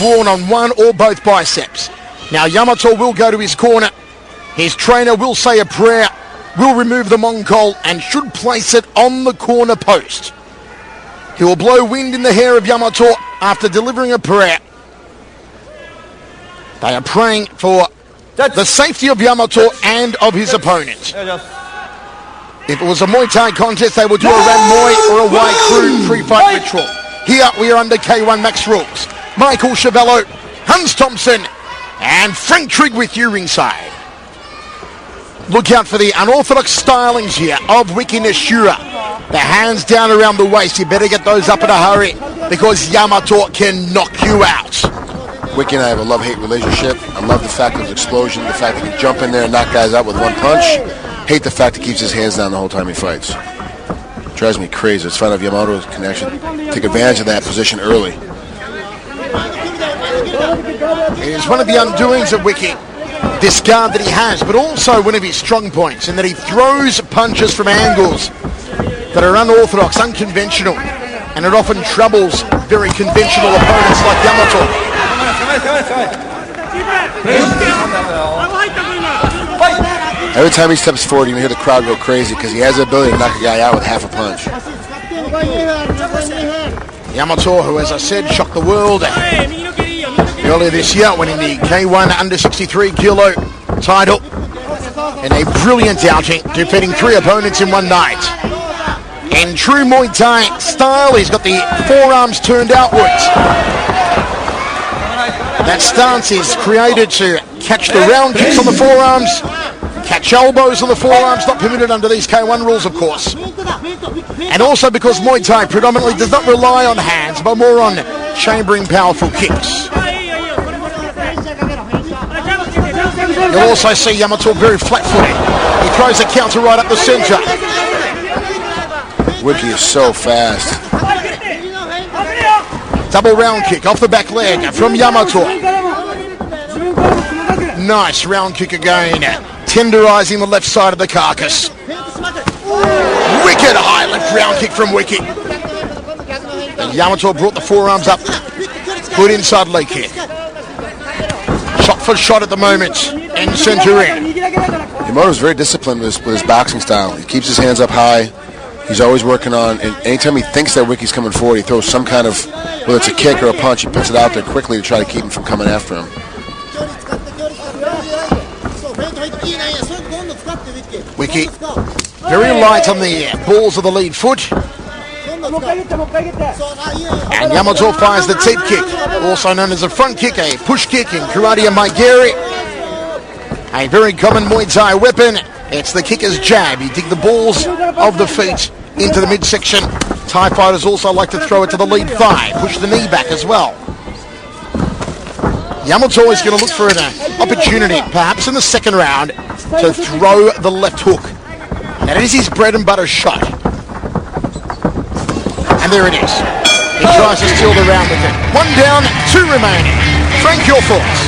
worn on one or both biceps. Now Yamato will go to his corner. His trainer will say a prayer, will remove the Mongol and should place it on the corner post. He will blow wind in the hair of Yamato after delivering a prayer. They are praying for the safety of Yamato and of his opponent. If it was a Muay Thai contest, they would do a Ran Muay or a Y Crew free-fight ritual. Here we are under K-1 Max rules. Michael Chavello, Hans Thompson, and Frank Trigg with you ringside. Look out for the unorthodox stylings here of Wiki Ni시우라. The hands down around the waist. You better get those up in a hurry because Yamato can knock you out. Wiki and I have a love-hate relationship. I love the fact of his explosion, the fact that he can jump in there and knock guys out with one punch. Hate the fact he keeps his hands down the whole time he fights. Drives me crazy. Let's find out if Yamato can actually take advantage of that position early. It is one of the undoings of Wiki, this guard that he has, but also one of his strong points in that he throws punches from angles that are unorthodox, unconventional, and it often troubles very conventional opponents like Yamato. Every time he steps forward, you can hear the crowd go crazy because he has the ability to knock a guy out with half a punch. Yamato, who, as I said, shocked the world earlier this year, winning the K-1 under 63 kilo title in a brilliant outing, defeating 3 opponents in one night. In true Muay Thai style, he's got the forearms turned outwards. That stance is created to catch the round kicks on the forearms, catch elbows on the forearms, not permitted under these K-1 rules, of course. And also because Muay Thai predominantly does not rely on hands, but more on chambering powerful kicks. You'll also see Yamato very flat-footed. He throws a counter right up the center. Wiki is so fast. Double round kick off the back leg from Yamato. Nice round kick again, tenderizing the left side of the carcass. Wicked high left round kick from Wiki. And Yamato brought the forearms up. Good inside leg kick. Shot for shot at the moment in center in. Yamato's very disciplined with his boxing style. He keeps his hands up high. He's always working on, and anytime he thinks that Wiki's coming forward, he throws some kind of, whether it's a kick or a punch, he puts it out there quickly to try to keep him from coming after him. Wiki, very light on the balls of the lead foot. And Yamato fires the teep kick, also known as a front kick, a push kick in karate and maigiri. A very common Muay Thai weapon. It's the kicker's jab. You dig the balls of the feet into the midsection. Thai fighters also like to throw it to the lead thigh, push the knee back as well. Yamato is going to look for an opportunity, perhaps in the second round, to throw the left hook. That is his bread and butter shot. And there it is. He tries to steal the round with it. 1 down, 2 remaining. Frank, your thoughts?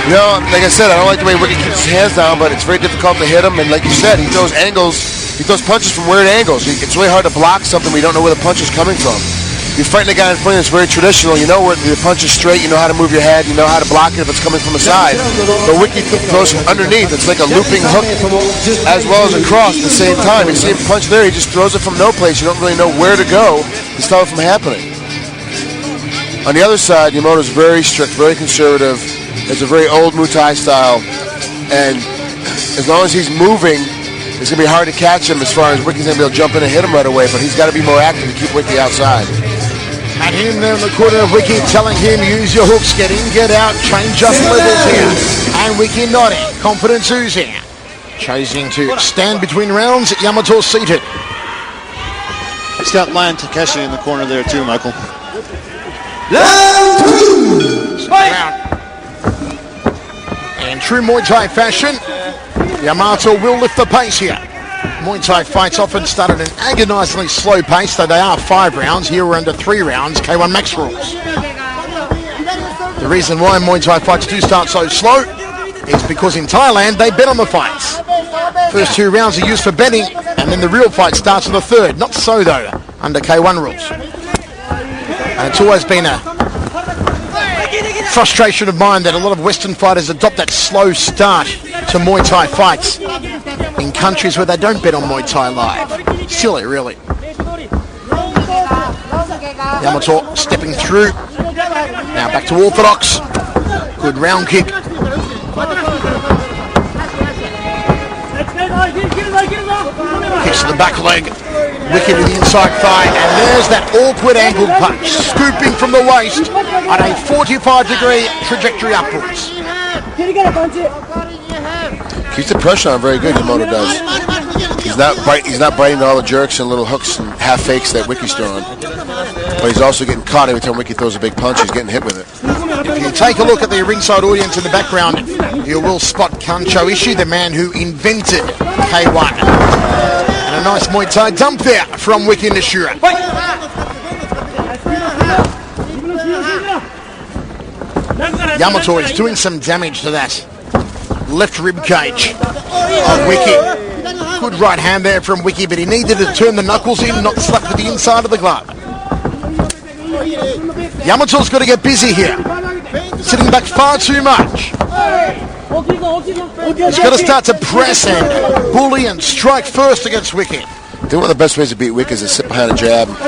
You know, like I said, I don't like the way Wiki keeps his hands down, but it's very difficult to hit him. And like you said, he throws punches from weird angles. It's really hard to block something when you don't know where the punch is coming from. You're fighting a guy in front of you that's very traditional. You know where the punch is straight. You know how to move your head. You know how to block it if it's coming from the side. But Wiki throws from underneath. It's like a looping hook as well as a cross at the same time. You see him punch there. He just throws it from no place. You don't really know where to go to stop it from happening. On the other side, Yamato's very strict, very conservative. It's a very old Muay Thai style. And as long as he's moving, it's going to be hard to catch him as far as Wiki's going to be able to jump in and hit him right away. But he's got to be more active to keep Wiki outside. And him there in the corner of Wiki telling him, use your hooks, get in, get out, change up levels here. And Wiki nodding, confidence oozing. Choosing to stand between rounds, Yamato seated. He's got Lion Takeshi in the corner there too, Michael. Round 2! Round. In true Muay Thai fashion, Yamato will lift the pace here. Muay Thai fights often start at an agonizingly slow pace, though they are 5 rounds. Here we're under 3 rounds, K-1 Max rules. The reason why Muay Thai fights do start so slow is because in Thailand they bet on the fights. First 2 rounds are used for betting, and then the real fight starts in the 3rd. Not so though, under K-1 rules. And it's always been a frustration of mine that a lot of Western fighters adopt that slow start to Muay Thai fights in countries where they don't bet on Muay Thai live. Silly, really. Yamato stepping through. Now back to orthodox. Good round kick. Kicks to the back leg. Wicked to the inside thigh. And there's that awkward angled punch. Scooping from the waist on a 45-degree trajectory upwards. Keeps the pressure on very good, Yamato does. He's not biting all the jerks and little hooks and half fakes that Wiki's throwing. But he's also getting caught every time Wiki throws a big punch. He's getting hit with it. If you take a look at the ringside audience in the background, you will spot Kancho Ishii, the man who invented K-1. And a nice Muay Thai dump there from Wiki Ni시우라. Yamato is doing some damage to that left rib cage of Wiki. Good right hand there from Wiki, but he needed to turn the knuckles in, not slap with the inside of the glove. Yamato's got to get busy here. Sitting back far too much. He's got to start to press and bully and strike first against Wiki. I think one of the best ways to beat Wick is to sit behind a jab, keep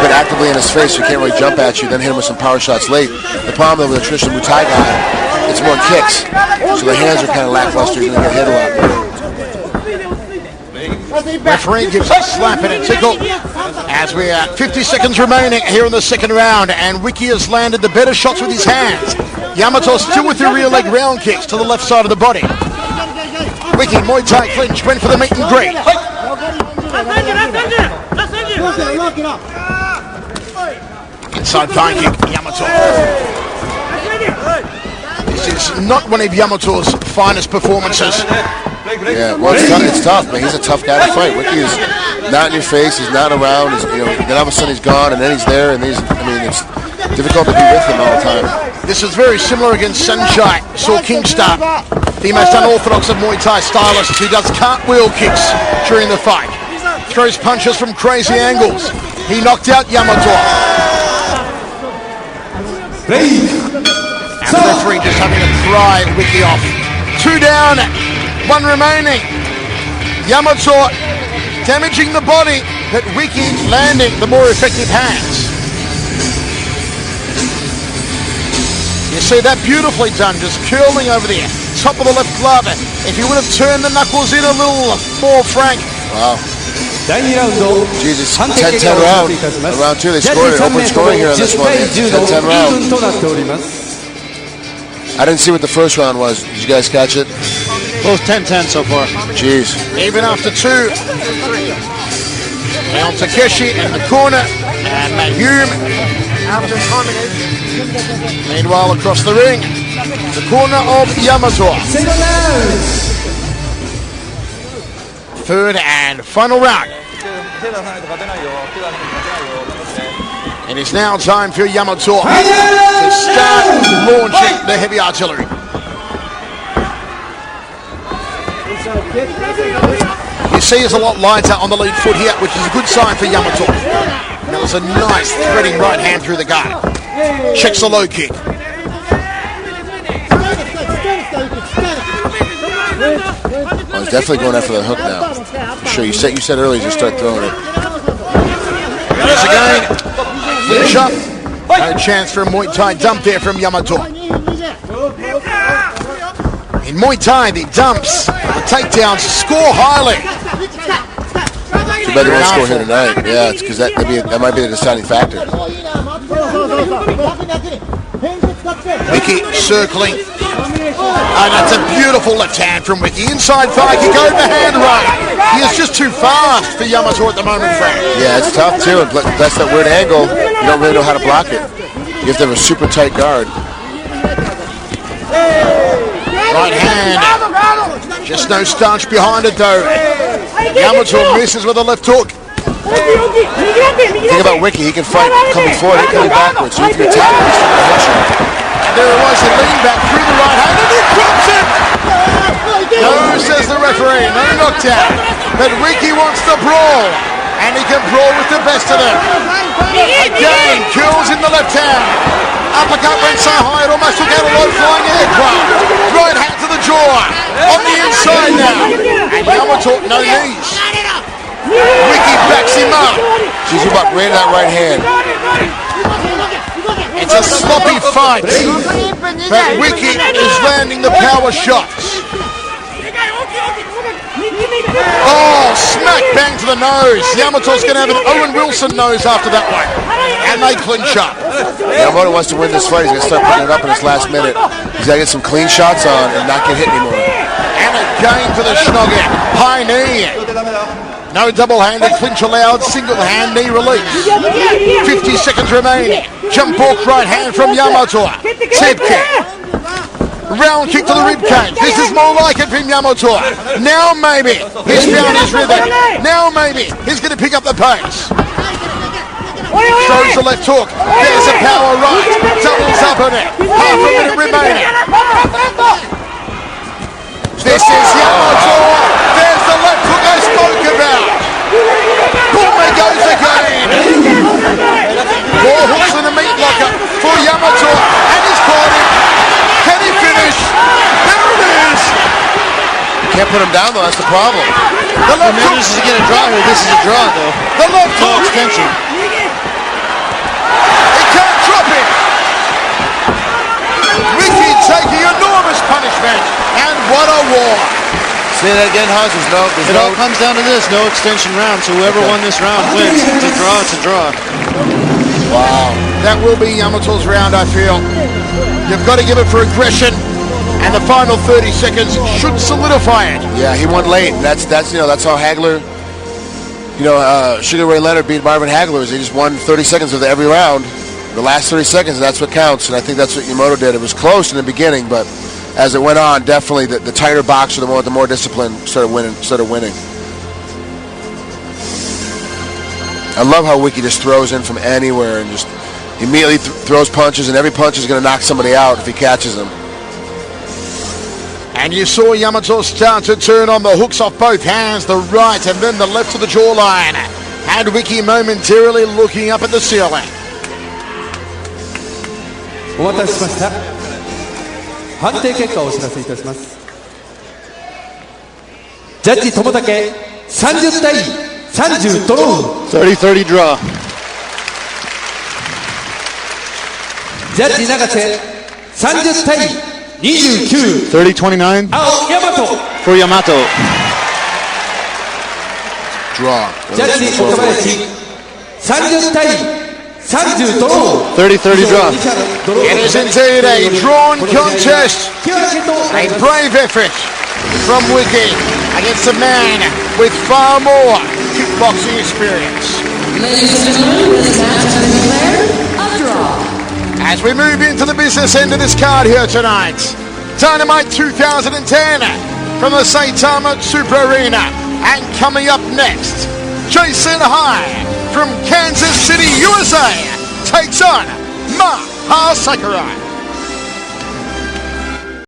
it actively in his face so he can't really jump at you, then hit him with some power shots late. The problem with a traditional Muay Thai guy, it's more kicks, so the hands are kind of lackluster, you're going to get hit a lot. Referee gives a slap and a tickle as we are 50 seconds remaining here in the second round, and Wiki has landed the better shots with his hands. Yamato still with the rear leg round kicks to the left side of the body. Wiki, Muay Thai clinch, went for the meet and greet. Inside thigh kick, Yamato. This is not one of Yamato's finest performances. Yeah, well, it's tough, man. He's a tough guy to fight. Wiki is not in your face. He's not around. Then all of a sudden he's gone, and then he's there, and it's difficult to be with him all the time. This is very similar against Sanjay Saw Kingstar, the most unorthodox of Muay Thai stylists, who does cartwheel kicks during the fight. Throws punches from crazy angles. He knocked out Yamato. And the referee just having to pry Wiki off. 2 down, 1 remaining. Yamato damaging the body, but Wiki landing the more effective hands. You see that beautifully done, just curling over there. Top of the left glove. If he would have turned the knuckles in a little more frank. Wow. Jesus, 10-10 round. Round 2, they scored it. Open scoring here on this one. 10-10 round. I didn't see what the first round was. Did you guys catch it? Both 10-10 so far. Jeez. Even after 2. Now Takeshi in the corner. And Mayum. Meanwhile, across the ring, the corner of Yamato. Third and final round. It is now time for Yamato to start launching the heavy artillery. You see he's a lot lighter on the lead foot here, which is a good sign for Yamato. That was a nice threading right hand through the guard. Checks the low kick. Oh, he's definitely going after the hook now. For sure. You said earlier to start throwing it. There's again. Finish up. No chance for a Muay Thai dump there from Yamato. In Muay Thai, the dumps, the takedowns score highly. Too bad they won't score here tonight. Yeah, it's because that might be the deciding factor. Wiki circling. And that's a beautiful left hand from Wiki. Inside thigh kick, overhand right. He is just too fast for Yamato at the moment, Frank. Yeah, it's tough too. And that's that weird angle. You don't really know how to block it. You have to have a super tight guard. Right hand. Just no starch behind it though. Yamato misses with a left hook. Think about Wiki. He can fight coming forward and coming backwards. So if you're attacking, he's going to rush him. There it was, a lean back through the right hand, and he drops it! No, says the referee, no knockdown. But Wiki wants the brawl. And he can brawl with the best of them. Again, curls in the left hand. Uppercut went so high it almost took out a low-flying aircraft. Right hand to the jaw. On the inside now. And Yamato, no knees. Wiki backs him up. She's about right in that right hand. It's a sloppy fight. But Wiki is landing the power shots. Oh, smack bang to the nose. Yamato's going to have an Owen Wilson nose after that one. And they clinch up. Yamato wants to win this fight. He's going to start putting it up in his last minute. He's got to get some clean shots on and not get hit anymore. And again for the Schnoggin. High knee. No double-handed clinch allowed. Single-hand knee release. 50 seconds remaining. Jump hook right hand from Yamato. Tip kick. Round kick to the rib cage. This is more like it from Yamato. Now maybe he's found his rhythm. Now maybe he's going to pick up the pace. Throws the left hook. There's a power right. Doubles up on it. Half a minute remaining. This is Yamato. There's the left hook I spoke about. Boom, it goes again. 4 hooks in the meat locker for Yamato. And he's caught him. Can he finish? There it is. Can't put him down though, that's the problem. The left hook. Manages to get a draw here. This is a draw though. The left No hook. extension. He can't drop it. Ricky taking enormous punishment. And what a war. Say that again, Hans. It all comes down to this. No extension round. So whoever won this round wins. It's a draw. It's a draw. Wow. That will be Yamato's round, I feel. You've got to give it for aggression. And the final 30 seconds should solidify it. Yeah, he won late. That's how Hagler, Sugar Ray Leonard beat Marvin Hagler. He just won 30 seconds of every round. The last 30 seconds, and that's what counts. And I think that's what Yamato did. It was close in the beginning, but as it went on, definitely the tighter boxer, the more discipline started winning. I love how Wiki just throws in from anywhere and just immediately throws punches, and every punch is going to knock somebody out if he catches them. And you saw Yamato start to turn on the hooks off both hands, the right and then the left to the jawline. And Wiki momentarily looking up at the ceiling. お待たせしました。判定結果をお知らせいたします。ジャッジ友武30対30ドロー。30-30 draw. ジャッジ永瀬30対29。30-29 青大和。 for Yamato. Draw. ジャッジ岡林30対30ドロー。 30-30 draw. It is indeed a drawn contest. A brave effort from Wiki against a man with far more kickboxing experience. Ladies and gentlemen, this match has been declared a draw. As we move into the business end of this card here tonight, Dynamite 2010 from the Saitama Super Arena. And coming up next, Jason High from Kansas City, USA takes on Maha Sakurai.